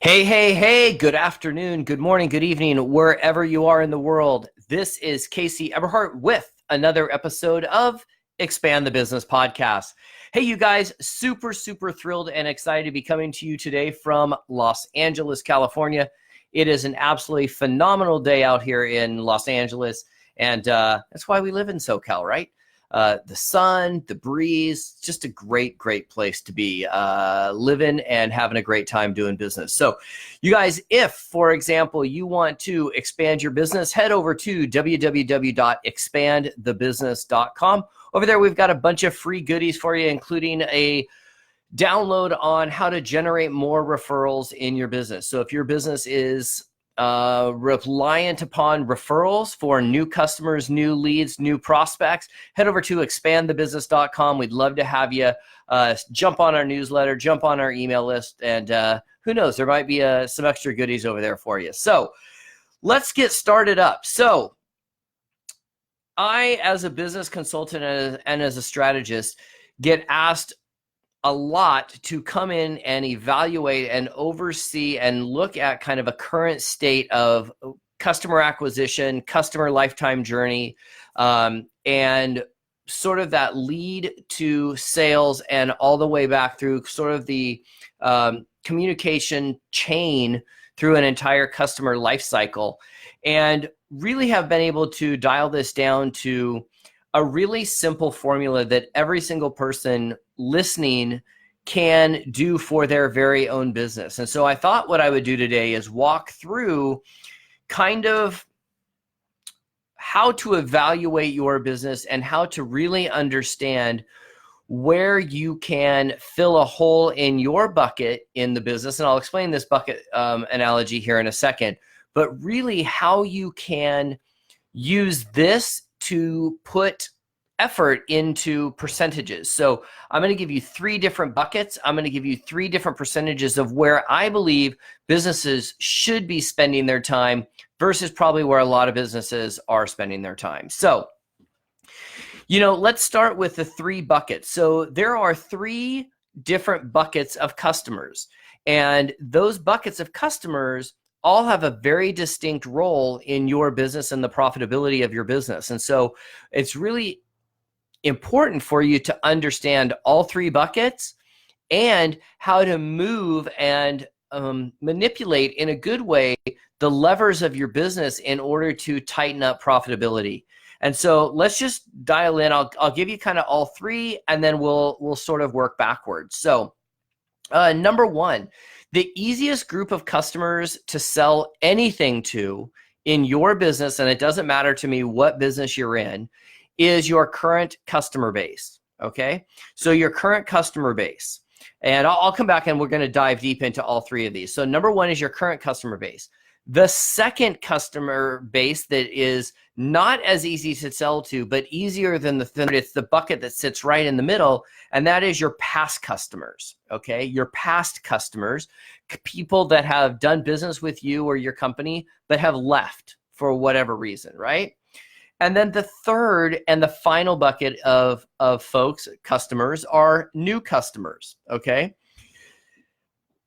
Hey, good afternoon, good morning, good evening, wherever you are in the world. This is Casey Eberhart with another episode of Expand the Business Podcast. Hey, you guys, super thrilled and excited to be coming to you today from Los Angeles, California. It is an absolutely phenomenal day out here in Los Angeles, and that's why we live in SoCal, right? The sun, the breeze, just a great place to be living and having a great time doing business. So you guys, if, for example, you want to expand your business, head over to www.expandthebusiness.com. Over there, we've got a bunch of free goodies for you, including a download on how to generate more referrals in your business. So if your business is reliant upon referrals for new customers, new leads, new prospects, head over to expandthebusiness.com. We'd love to have you jump on our newsletter, jump on our email list, and who knows, there might be some extra goodies over there for you. So let's get started up. So I, as a business consultant and as a strategist, get asked a lot to come in and evaluate and oversee and look at kind of a current state of customer acquisition, customer lifetime journey, and sort of that lead to sales and all the way back through sort of the communication chain through an entire customer life cycle, and really have been able to dial this down to a really simple formula that every single person listening can do for their very own business. And so I thought what I would do today is walk through kind of how to evaluate your business and how to really understand where you can fill a hole in your bucket in the business. And I'll explain this bucket analogy here in a second, but really how you can use this to put effort into percentages. So I'm going to give you 3 different buckets. I'm going to give you 3 different percentages of where I believe businesses should be spending their time versus probably where a lot of businesses are spending their time. So, let's start with the 3 buckets. So there are 3 different buckets of customers, and those buckets of customers all have a very distinct role in your business and the profitability of your business. And so it's really important for you to understand all 3 buckets and how to move and manipulate in a good way the levers of your business in order to tighten up profitability. And so let's just dial in. I'll give you kind of all 3, and then we'll sort of work backwards. So number 1, the easiest group of customers to sell anything to in your business, and it doesn't matter to me what business you're in, is your current customer base, okay? So your current customer base. And I'll come back and we're going to dive deep into all 3 of these. So number 1 is your current customer base. The second customer base that is not as easy to sell to, but easier than the third, it's the bucket that sits right in the middle, and that is your past customers, okay? Your past customers, people that have done business with you or your company, but have left for whatever reason, right? And then the third and the final bucket of folks, customers, are new customers, okay?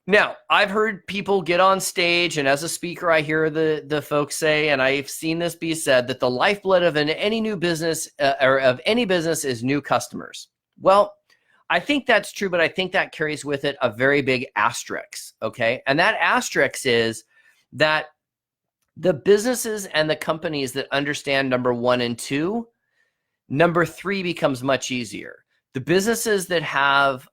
Now, I've heard people get on stage, and as a speaker, I hear the folks say, and I've seen this be said, that the lifeblood of any new business or of any business is new customers. Well, I think that's true, but I think that carries with it a very big asterisk, okay? And that asterisk is that the businesses and the companies that understand number 1 and 2, number 3 becomes much easier. The businesses that have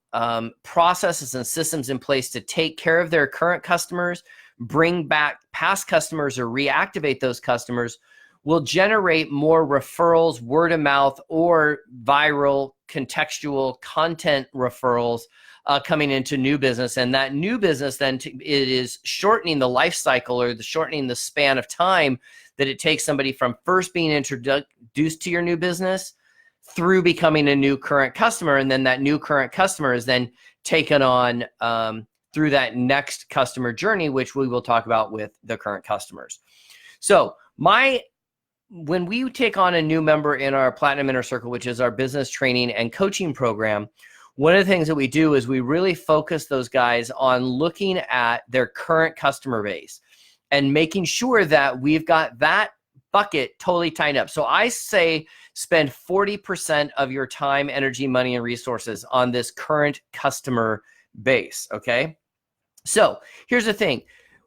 processes and systems in place to take care of their current customers, bring back past customers, or reactivate those customers will generate more referrals, word of mouth, or viral contextual content referrals coming into new business. And that new business then it is shortening the life cycle, or shortening the span of time that it takes somebody from first being introduced to your new business through becoming a new current customer. And then that new current customer is then taken on through that next customer journey, which we will talk about with the current customers. So when we take on a new member in our Platinum Inner Circle, which is our business training and coaching program, one of the things that we do is we really focus those guys on looking at their current customer base and making sure that we've got that bucket totally tied up. So I say spend 40% of your time, energy, money, and resources on this current customer base, okay? So here's the thing.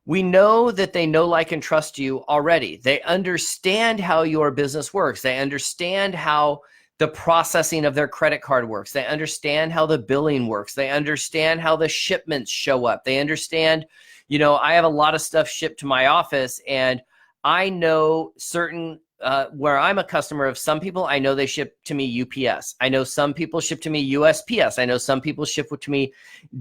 We know that they know, like, and trust you already. They understand how your business works. They understand how the processing of their credit card works. They understand how the billing works. They understand how the shipments show up. They understand, I have a lot of stuff shipped to my office, and I know certain, where I'm a customer of some people, I know they ship to me UPS. I know some people ship to me USPS. I know some people ship to me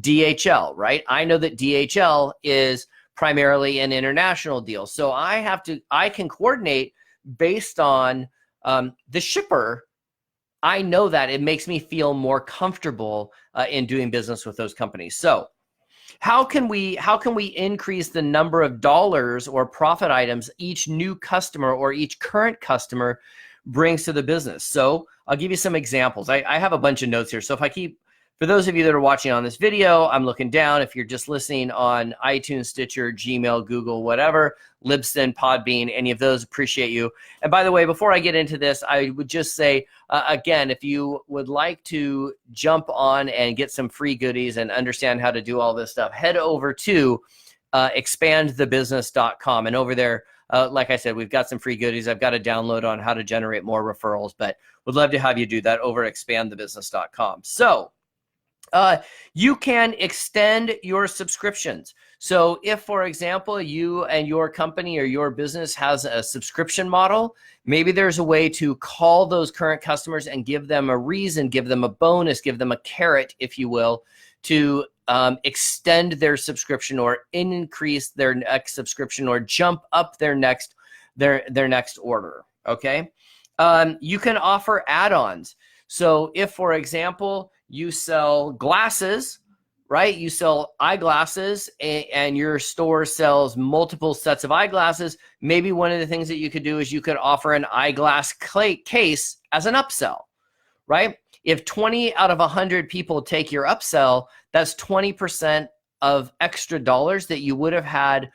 DHL, right? I know that DHL is primarily an international deal. So I can coordinate based on the shipper. I know that it makes me feel more comfortable in doing business with those companies. So how can we increase the number of dollars or profit items each new customer or each current customer brings to the business? So I'll give you some examples. I have a bunch of notes here. So for those of you that are watching on this video, I'm looking down. If you're just listening on iTunes, Stitcher, Gmail, Google, whatever, Libsyn, Podbean, any of those, appreciate you. And by the way, before I get into this, I would just say, again, if you would like to jump on and get some free goodies and understand how to do all this stuff, head over to expandthebusiness.com. And over there, like I said, we've got some free goodies. I've got a download on how to generate more referrals, but would love to have you do that over at expandthebusiness.com. So you can extend your subscriptions. So if, for example, you and your company or your business has a subscription model, maybe there's a way to call those current customers and give them a reason, give them a bonus, give them a carrot, if you will, to extend their subscription or increase their next subscription or jump up their next order. Okay. You can offer add-ons. So if, for example, you sell glasses, right? You sell eyeglasses and your store sells multiple sets of eyeglasses. Maybe one of the things that you could do is you could offer an eyeglass case as an upsell, right? If 20 out of 100 people take your upsell, that's 20% of extra dollars that you would have had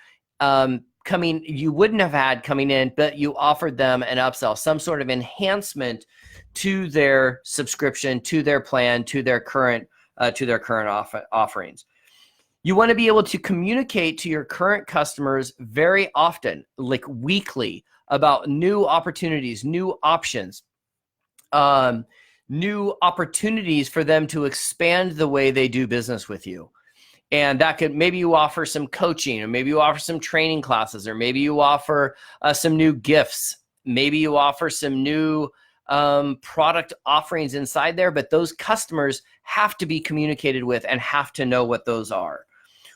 you wouldn't have had coming in, but you offered them an upsell, some sort of enhancement to their subscription, to their plan, to their current offerings. You want to be able to communicate to your current customers very often, like weekly, about new opportunities, new options, new opportunities for them to expand the way they do business with you. And that could, maybe you offer some coaching, or maybe you offer some training classes, or maybe you offer some new gifts. Maybe you offer some new product offerings inside there, but those customers have to be communicated with and have to know what those are.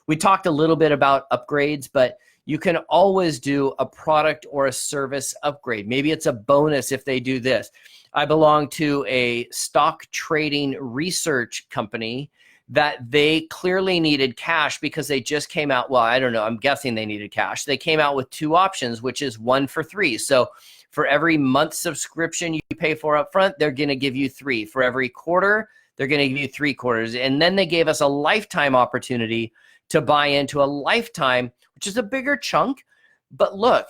We talked a little bit about upgrades, but you can always do a product or a service upgrade. Maybe it's a bonus if they do this. I belong to a stock trading research company that they clearly needed cash because they just came out. Well, I don't know. I'm guessing they needed cash. They came out with 2 options, which is 1 for 3. So for every month subscription you pay for up front, they're going to give you 3. For every quarter, they're going to give you 3 quarters. And then they gave us a lifetime opportunity to buy into a lifetime, which is a bigger chunk. But look,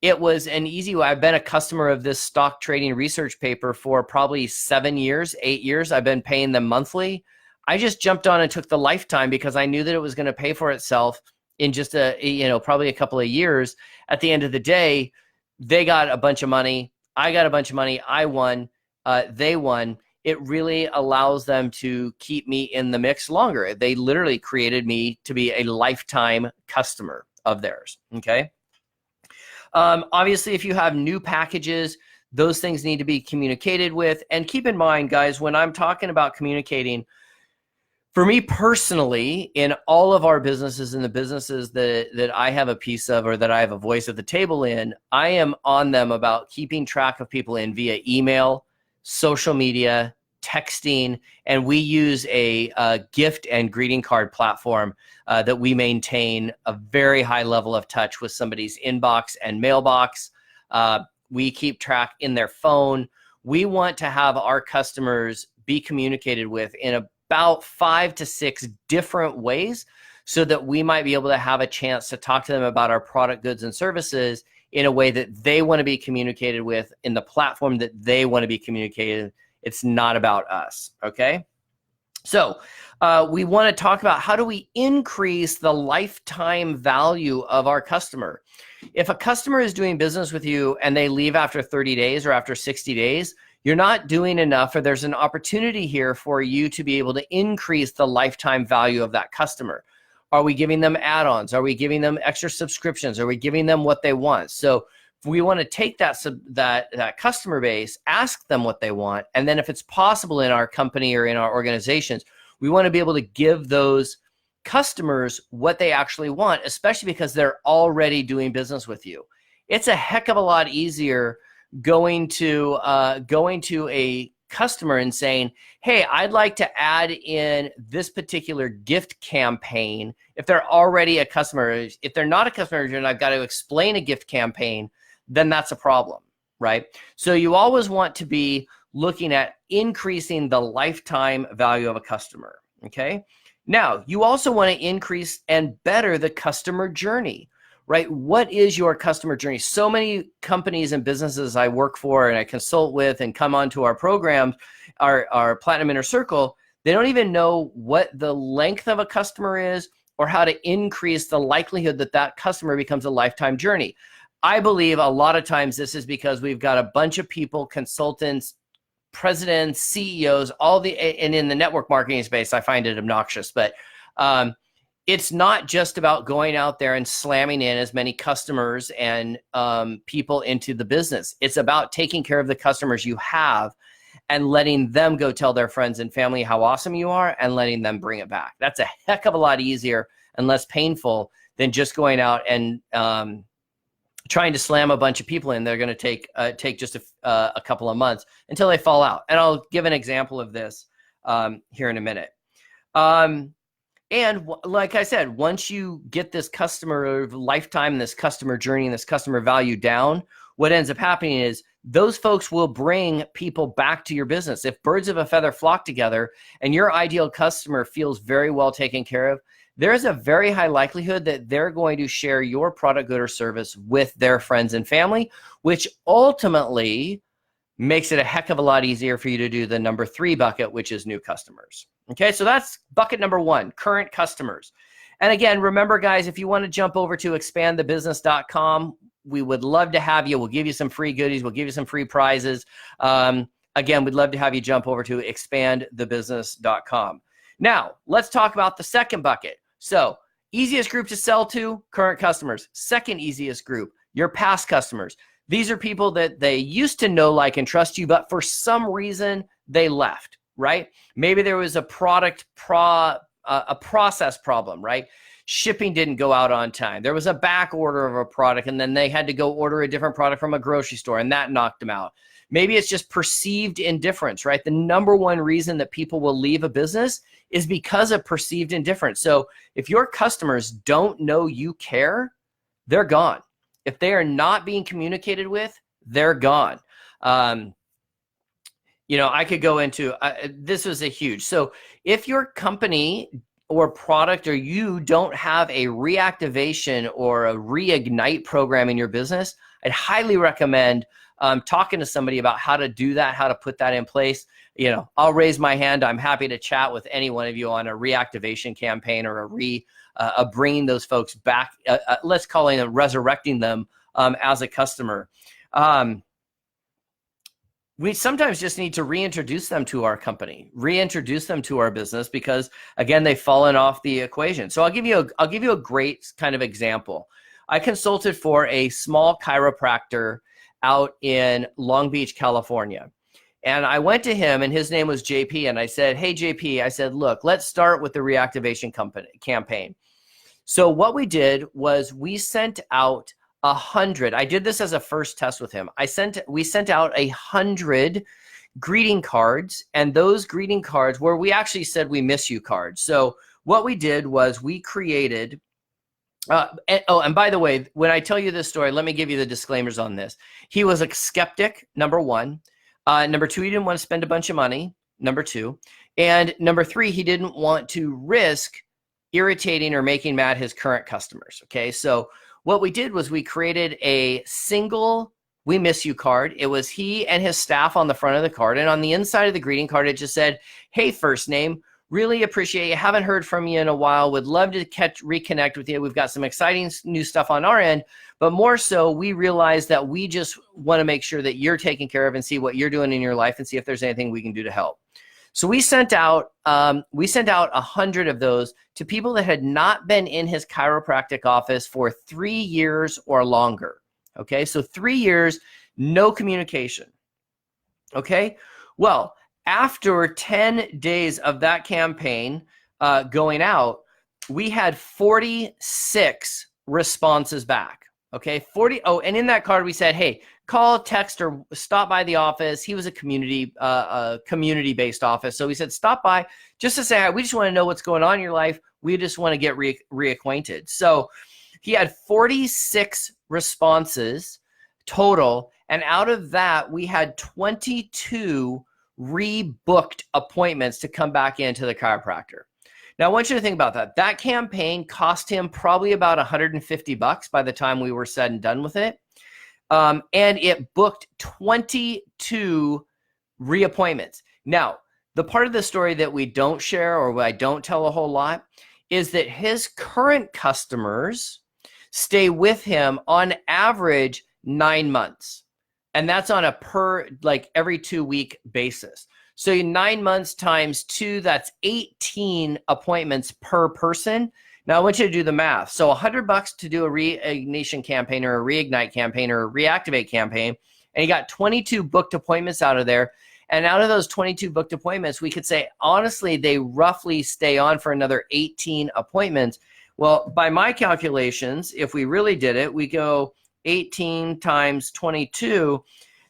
it was an easy way. I've been a customer of this stock trading research paper for probably 7 years, 8 years. I've been paying them monthly. I just jumped on and took the lifetime because I knew that it was going to pay for itself in just probably a couple of years. At the end of the day, they got a bunch of money. I got a bunch of money. I won. They won. It really allows them to keep me in the mix longer. They literally created me to be a lifetime customer of theirs. Okay. Obviously, if you have new packages, those things need to be communicated with. And keep in mind, guys, when I'm talking about communicating, for me personally, in all of our businesses and the businesses that I have a piece of or that I have a voice at the table in, I am on them about keeping track of people in via email, social media, texting, and we use a gift and greeting card platform that we maintain a very high level of touch with somebody's inbox and mailbox. We keep track in their phone. We want to have our customers be communicated with in a about 5 to 6 different ways so that we might be able to have a chance to talk to them about our product, goods, and services in a way that they want to be communicated with, in the platform that they want to be communicated. It's not about us, okay? So we want to talk about how do we increase the lifetime value of our customer. If a customer is doing business with you and they leave after 30 days or after 60 days, you're not doing enough, or there's an opportunity here for you to be able to increase the lifetime value of that customer. Are we giving them add-ons? Are we giving them extra subscriptions? Are we giving them what they want? So we want to take that customer base, ask them what they want, and then if it's possible in our company or in our organizations, we want to be able to give those customers what they actually want, especially because they're already doing business with you. It's a heck of a lot easier going to a customer and saying, hey, I'd like to add in this particular gift campaign. If they're already a customer, if they're not a customer and I've got to explain a gift campaign, then that's a problem, right? So you always want to be looking at increasing the lifetime value of a customer, okay? Now, you also want to increase and better the customer journey, right? What is your customer journey? So many companies and businesses I work for and I consult with and come onto our programs, our Platinum Inner Circle, they don't even know what the length of a customer is or how to increase the likelihood that that customer becomes a lifetime journey. I believe a lot of times this is because we've got a bunch of people, consultants, presidents, CEOs, and in the network marketing space, I find it obnoxious, but it's not just about going out there and slamming in as many customers and people into the business. It's about taking care of the customers you have and letting them go tell their friends and family how awesome you are and letting them bring it back. That's a heck of a lot easier and less painful than just going out and trying to slam a bunch of people in. They're going to take just a couple of months until they fall out. And I'll give an example of this here in a minute. And like I said, once you get this customer lifetime, this customer journey, and this customer value down, what ends up happening is those folks will bring people back to your business. If birds of a feather flock together and your ideal customer feels very well taken care of, there's a very high likelihood that they're going to share your product, good, or service with their friends and family, which ultimately makes it a heck of a lot easier for you to do the number 3 bucket, which is new customers. Okay, so that's bucket number 1, current customers. And again, remember guys, if you want to jump over to expandthebusiness.com, we would love to have you. We'll give you some free goodies. We'll give you some free prizes. Again, we'd love to have you jump over to expandthebusiness.com. Now, let's talk about the second bucket. So, easiest group to sell to, current customers. Second easiest group, your past customers. These are people that they used to know, like, and trust you, but for some reason they left, right? Maybe there was a process problem, right? Shipping didn't go out on time. There was a back order of a product and then they had to go order a different product from a grocery store and that knocked them out. Maybe it's just perceived indifference, right? The number one reason that people will leave a business is because of perceived indifference. So if your customers don't know you care, they're gone. If they are not being communicated with, they're gone. I could go into, this was a huge. So if your company or product or you don't have a reactivation or a reignite program in your business, I'd highly recommend talking to somebody about how to do that, how to put that in place. I'll raise my hand. I'm happy to chat with any one of you on a reactivation campaign or a bringing those folks back. Let's call it resurrecting them as a customer. We sometimes just need to reintroduce them to our company, reintroduce them to our business because, again, they've fallen off the equation. So I'll give you a great kind of example. I consulted for a small chiropractor out in Long Beach, California. And I went to him, and his name was JP, and I said, hey, JP, I said, look, let's start with the reactivation campaign. So what we did was we sent out 100. I did this as a first test with him. We sent out 100 greeting cards, and those greeting cards where we actually said we miss you cards. So what we did was we created and by the way, when I tell you this story, let me give you the disclaimers on this. He was a skeptic, number one. Number two, he didn't want to spend a bunch of money, number two. And number three, he didn't want to risk irritating or making mad his current customers. Okay, so what we did was we created a single "We miss you" card. It was he and his staff on the front of the card. And on the inside of the greeting card, it just said, "Hey, first name, really appreciate you. Haven't heard from you in a while. Would love to reconnect with you. We've got some exciting new stuff on our end. But more so, we realize that we just want to make sure that you're taken care of and see what you're doing in your life and see if there's anything we can do to help." So we sent out 100 of those to people that had not been in his chiropractic office for 3 years or longer. Okay, so 3 years, no communication. Okay, well, after 10 days of that campaign going out, we had 46 responses back. Okay, 40. Oh, and in that card we said, hey, call, text, or stop by the office. He was a community-based office, so we said stop by just to say hi. We just want to know what's going on in your life. We just want to get reacquainted. So he had 46 responses total, and out of that, we had 22 rebooked appointments to come back into the chiropractor. Now, I want you to think about that. That campaign cost him probably about $150 by the time we were said and done with it. And it booked 22 reappointments. Now, the part of the story that we don't share, or I don't tell a whole lot, is that his current customers stay with him on average 9 months. And that's on a every 2 week basis. So 9 months times 2, that's 18 appointments per person. Now I want you to do the math. So $100 to do a reignition campaign or a reignite campaign or a reactivate campaign. And you got 22 booked appointments out of there. And out of those 22 booked appointments, we could say, honestly, they roughly stay on for another 18 appointments. Well, by my calculations, if we really did it, we go 18 times 22,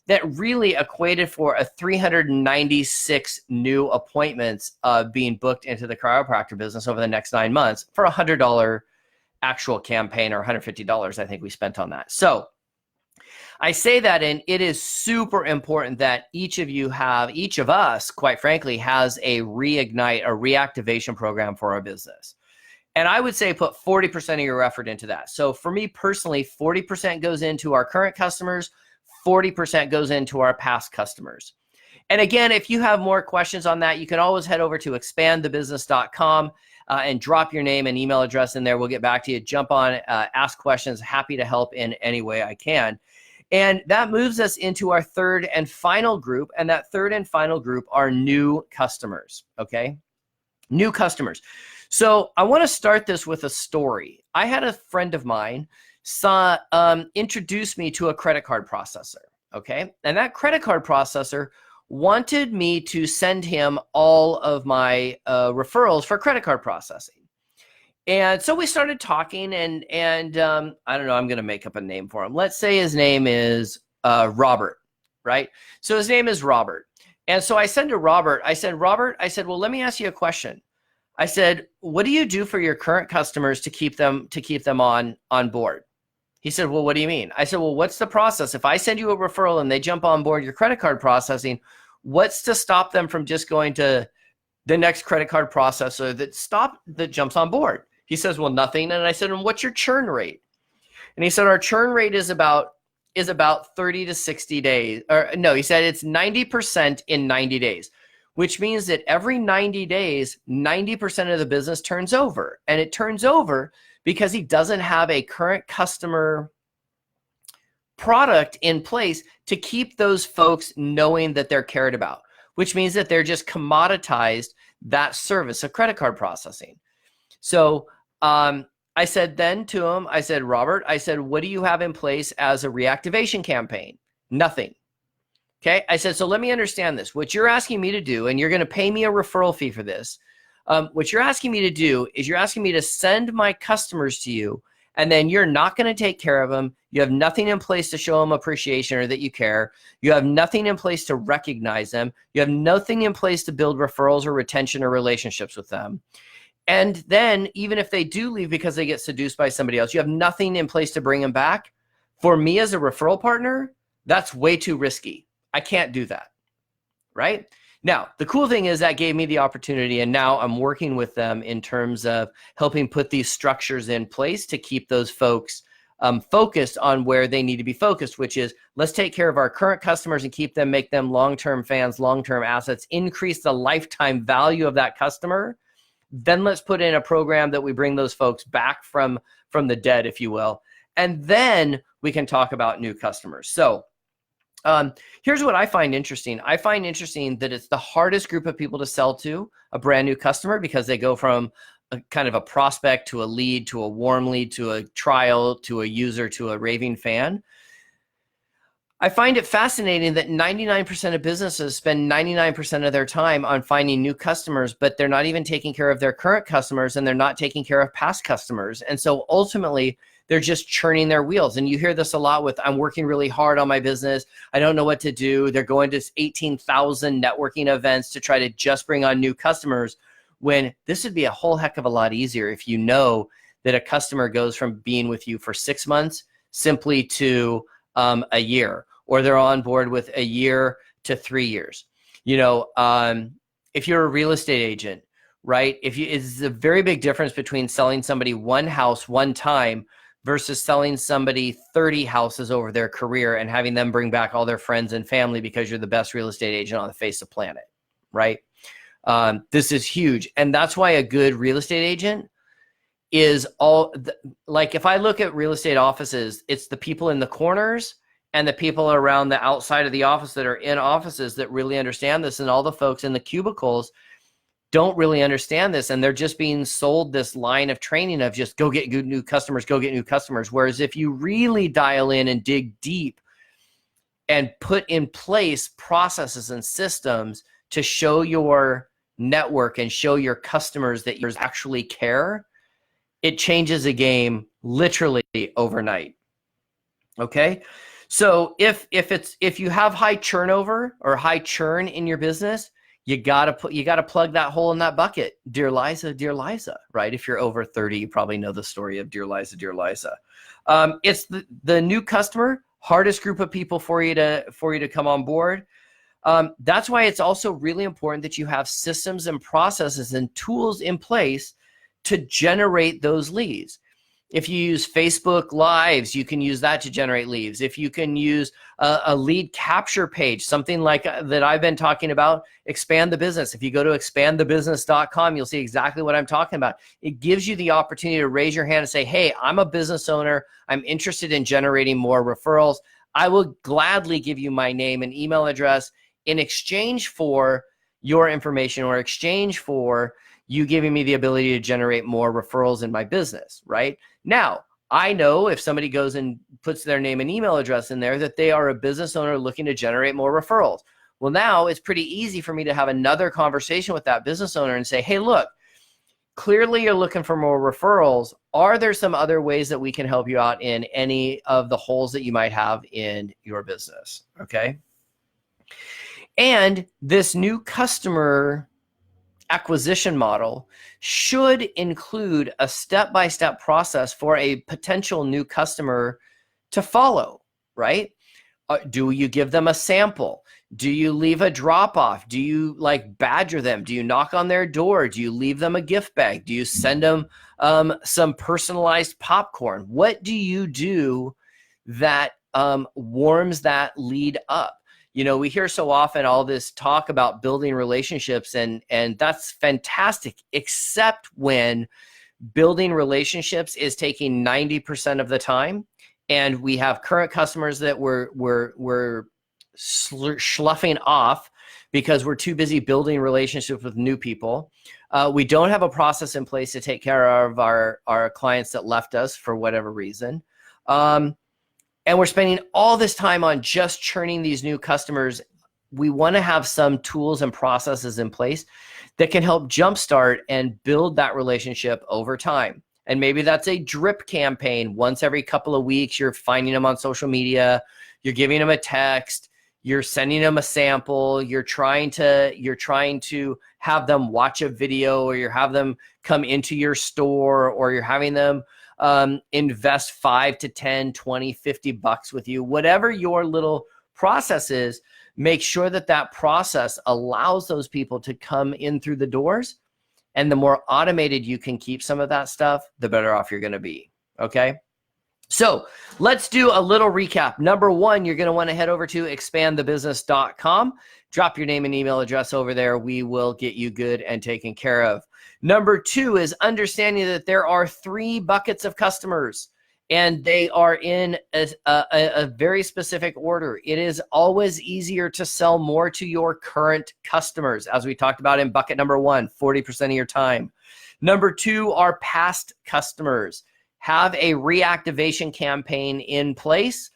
that really equated for a 396 new appointments being booked into the chiropractor business over the next 9 months for a $100 actual campaign, or $150 I think we spent on that. So I say that, and it is super important that each of us, quite frankly, has a reignite, a reactivation program for our business. And I would say put 40% of your effort into that. So for me personally, 40% goes into our current customers, 40% goes into our past customers. And again, if you have more questions on that, you can always head over to expandthebusiness.com and drop your name and email address in there. We'll get back to you. Jump on, ask questions. Happy to help in any way I can. And that moves us into our third and final group. And that third and final group are new customers, okay? New customers. So I want to start this with a story. I had a friend of mine introduced me to a credit card processor, okay? And that credit card processor wanted me to send him all of my referrals for credit card processing. And so we started talking, and I don't know, I'm going to make up a name for him. Let's say his name is Robert, right? So his name is Robert. And so I said to Robert, Robert, well, let me ask you a question. I said, what do you do for your current customers to keep them on board? He said, well, what do you mean? I said, well, what's the process? If I send you a referral and they jump on board your credit card processing, what's to stop them from just going to the next credit card processor that jumps on board? He says, well, nothing. And I said, and what's your churn rate? And he said, our churn rate is about 30 to 60 days. Or no, he said it's 90% in 90 days, which means that every 90 days, 90% of the business turns over. And it turns over because he doesn't have a current customer product in place to keep those folks knowing that they're cared about, which means that they're just commoditized that service of credit card processing. So I said then to him, I said, Robert, what do you have in place as a reactivation campaign? Nothing. Okay. I said, so let me understand this. What you're asking me to do, and you're going to pay me a referral fee for this. What you're asking me to do is you're asking me to send my customers to you, and then you're not going to take care of them. You have nothing in place to show them appreciation or that you care. You have nothing in place to recognize them. You have nothing in place to build referrals or retention or relationships with them. And then even if they do leave because they get seduced by somebody else, you have nothing in place to bring them back. For me as a referral partner, that's way too risky. I can't do that, right? Now, the cool thing is that gave me the opportunity, and now I'm working with them in terms of helping put these structures in place to keep those folks focused on where they need to be focused, which is let's take care of our current customers and keep them, make them long-term fans, long-term assets, increase the lifetime value of that customer. Then let's put in a program that we bring those folks back from the dead, if you will. And then we can talk about new customers. So here's what I find interesting. I find interesting that it's the hardest group of people to sell to, a brand new customer, because they go from a kind of a prospect to a lead to a warm lead to a trial to a user to a raving fan. I find it fascinating that 99% of businesses spend 99% of their time on finding new customers, but they're not even taking care of their current customers, and they're not taking care of past customers. And so ultimately, they're just churning their wheels. And you hear this a lot with, I'm working really hard on my business. I don't know what to do. They're going to 18,000 networking events to try to just bring on new customers, when this would be a whole heck of a lot easier if you know that a customer goes from being with you for 6 months simply to a year, or they're on board with a year to 3 years. You know, if you're a real estate agent, right? It's a very big difference between selling somebody one house one time versus selling somebody 30 houses over their career and having them bring back all their friends and family because you're the best real estate agent on the face of the planet, right? This is huge. And that's why a good real estate agent is like, if I look at real estate offices, it's the people in the corners and the people around the outside of the office that are in offices that really understand this. And all the folks in the cubicles don't really understand this. And they're just being sold this line of training of just go get good new customers, go get new customers. Whereas if you really dial in and dig deep and put in place processes and systems to show your network and show your customers that you actually care, it changes a game literally overnight. Okay. So if you have high turnover or high churn in your business, you gotta plug that hole in that bucket. Dear Liza, right? If you're over 30, you probably know the story of Dear Liza. It's the new customer, hardest group of people for you to come on board. That's why it's also really important that you have systems and processes and tools in place to generate those leads. If you use Facebook Lives, you can use that to generate leads. If you can use a lead capture page, something like that I've been talking about, Expand the Business. If you go to expandthebusiness.com, you'll see exactly what I'm talking about. It gives you the opportunity to raise your hand and say, hey, I'm a business owner. I'm interested in generating more referrals. I will gladly give you my name and email address in exchange for your information, or exchange for you giving me the ability to generate more referrals in my business, right? Now, I know if somebody goes and puts their name and email address in there that they are a business owner looking to generate more referrals. Well, now it's pretty easy for me to have another conversation with that business owner and say, hey, look, clearly you're looking for more referrals. Are there some other ways that we can help you out in any of the holes that you might have in your business? Okay. And this new customer acquisition model should include a step-by-step process for a potential new customer to follow, right? Do you give them a sample? Do you leave a drop-off? Do you badger them? Do you knock on their door? Do you leave them a gift bag? Do you send them some personalized popcorn? What do you do that warms that lead up? You know, we hear so often all this talk about building relationships, and that's fantastic, except when building relationships is taking 90% of the time, and we have current customers that we're sloughing off because we're too busy building relationships with new people. We don't have a process in place to take care of our clients that left us for whatever reason. And we're spending all this time on just churning these new customers. We want to have some tools and processes in place that can help jumpstart and build that relationship over time. And maybe that's a drip campaign. Once every couple of weeks, you're finding them on social media, you're giving them a text, you're sending them a sample, you're trying to have them watch a video, or you're have them come into your store, or you're having them invest $5 to $10, $20, $50 with you, whatever your little process is. Make sure that that process allows those people to come in through the doors. And the more automated you can keep some of that stuff, the better off you're going to be. Okay. So let's do a little recap. Number one, you're going to want to head over to expandthebusiness.com. Drop your name and email address over there. We will get you good and taken care of. Number two is understanding that there are 3 buckets of customers, and they are in a very specific order. It is always easier to sell more to your current customers, as we talked about in bucket number 1, 40% of your time. Number 2 are past customers. Have a reactivation campaign in place.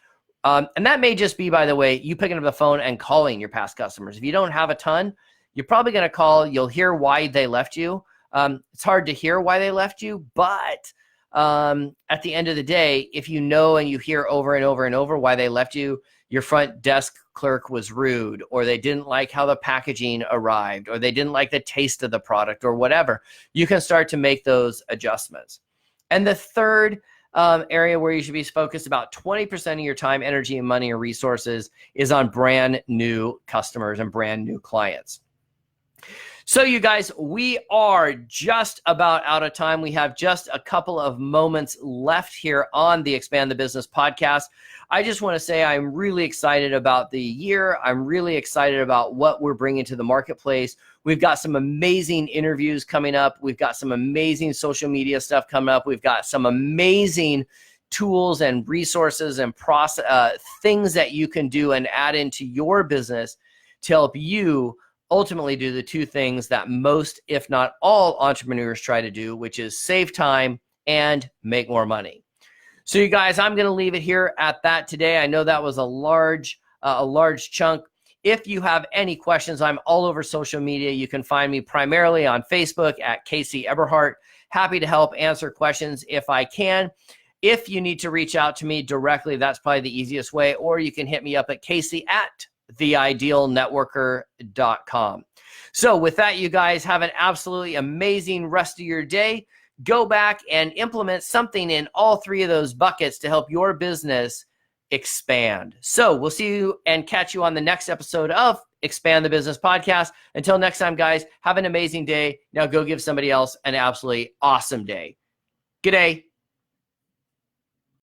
And that may just be, by the way, you picking up the phone and calling your past customers. If you don't have a ton, you're probably going to call. You'll hear why they left you. It's hard to hear why they left you, but at the end of the day, if you know and you hear over and over and over why they left you, your front desk clerk was rude, or they didn't like how the packaging arrived, or they didn't like the taste of the product, or whatever, you can start to make those adjustments. And the third area where you should be focused, about 20% of your time, energy, and money or resources, is on brand new customers and brand new clients. So you guys, we are just about out of time. We have just a couple of moments left here on the Expand the Business podcast. I just want to say I'm really excited about the year. I'm really excited about what we're bringing to the marketplace. We've got some amazing interviews coming up. We've got some amazing social media stuff coming up. We've got some amazing tools and resources and things that you can do and add into your business to help you ultimately do the 2 things that most, if not all, entrepreneurs try to do, which is save time and make more money. So you guys, I'm going to leave it here at that today. I know that was a large chunk. If you have any questions, I'm all over social media. You can find me primarily on Facebook at Casey Eberhart. Happy to help answer questions if I can. If you need to reach out to me directly, that's probably the easiest way, or you can hit me up at casey@theidealnetworker.com. So with that, you guys, have an absolutely amazing rest of your day. Go back and implement something in all 3 of those buckets to help your business expand. So we'll see you and catch you on the next episode of Expand the Business Podcast. Until next time, guys, have an amazing day. Now go give somebody else an absolutely awesome day. Good day.